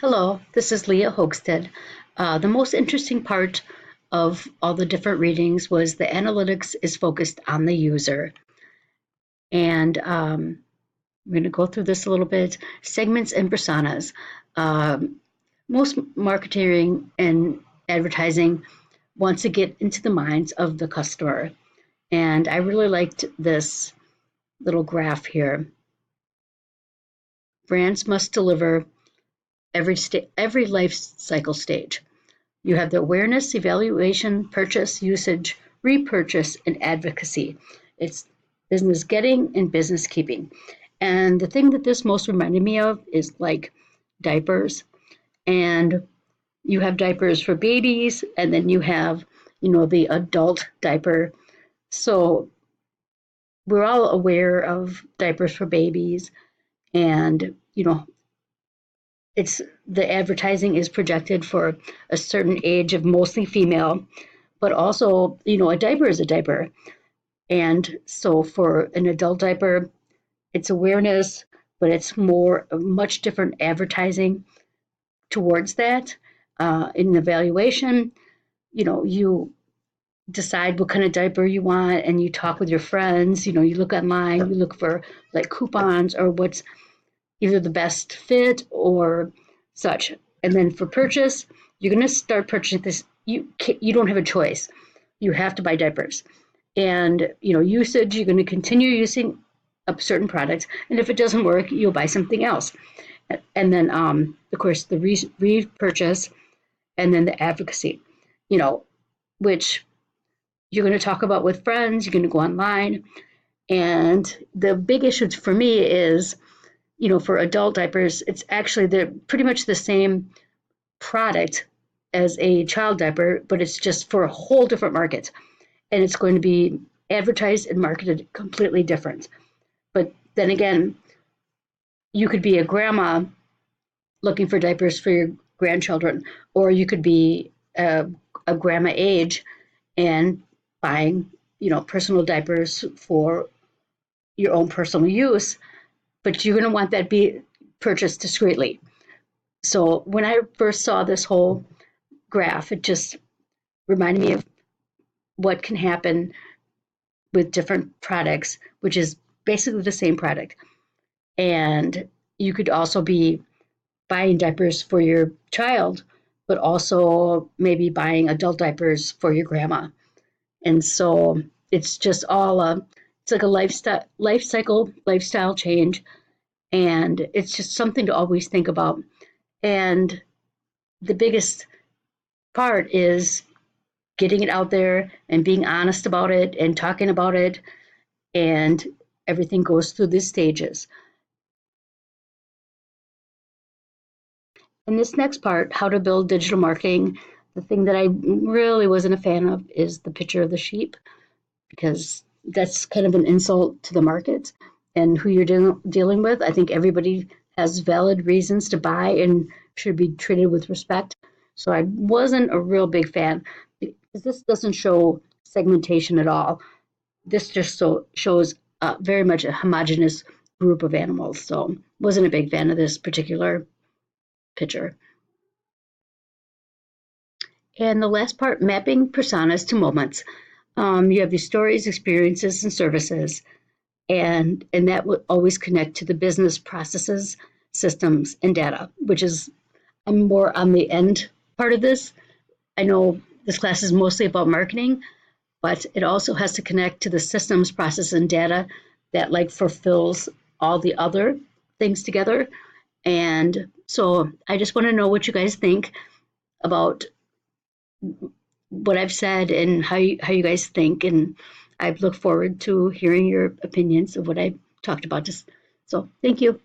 Hello, this is Leah Hogsted. The most interesting part of all the different readings was the analytics is focused on the user. And I'm going to go through this a little bit. Segments and personas. Most marketing and advertising wants to get into the minds of the customer. And I really liked this little graph here. Brands must deliver every life cycle stage. You have the awareness, evaluation, purchase, usage, repurchase, and advocacy. It's business getting and business keeping. And the thing that this most reminded me of is like diapers. And you have diapers for babies, and then you have, the adult diaper. So we're all aware of diapers for babies, and it's the advertising is projected for a certain age of mostly female, but also, a diaper is a diaper. And so for an adult diaper, it's awareness, but it's more much different advertising towards that. In the evaluation, you decide what kind of diaper you want and you talk with your friends. You look online, you look for like coupons or what's either the best fit or such. And then for purchase, you're going to start purchasing this. You don't have a choice. You have to buy diapers. And usage, you're going to continue using a certain product, and if it doesn't work, you'll buy something else. And then, of course, the repurchase, and then the advocacy. Which you're going to talk about with friends. You're going to go online, and the big issue for me is for adult diapers, it's actually they're pretty much the same product as a child diaper, but it's just for a whole different market. And it's going to be advertised and marketed completely different. But then again, you could be a grandma looking for diapers for your grandchildren, or you could be a grandma age and buying, personal diapers for your own personal use, but you're going to want that be purchased discreetly. So when I first saw this whole graph, it just reminded me of what can happen with different products, which is basically the same product. And you could also be buying diapers for your child, but also maybe buying adult diapers for your grandma. And so it's just all it's like a lifestyle change, and it's just something to always think about. And the biggest part is getting it out there and being honest about it and talking about it, and everything goes through these stages. In this next part, how to build digital marketing, the thing that I really wasn't a fan of is the picture of the sheep, because that's kind of an insult to the market and who you're dealing with. I think everybody has valid reasons to buy and should be treated with respect. So I wasn't a real big fan because this doesn't show segmentation at all. This just shows very much a homogenous group of animals. So wasn't a big fan of this particular picture. And the last part, mapping personas to moments. You have your stories, experiences, and services, and that will always connect to the business processes, systems, and data, which is I'm more on the end part of this. I know this class is mostly about marketing, but it also has to connect to the systems, process, and data that like fulfills all the other things together. And so I just want to know what you guys think about what I've said and how you guys think. And I look forward to hearing your opinions of what I talked about. So thank you.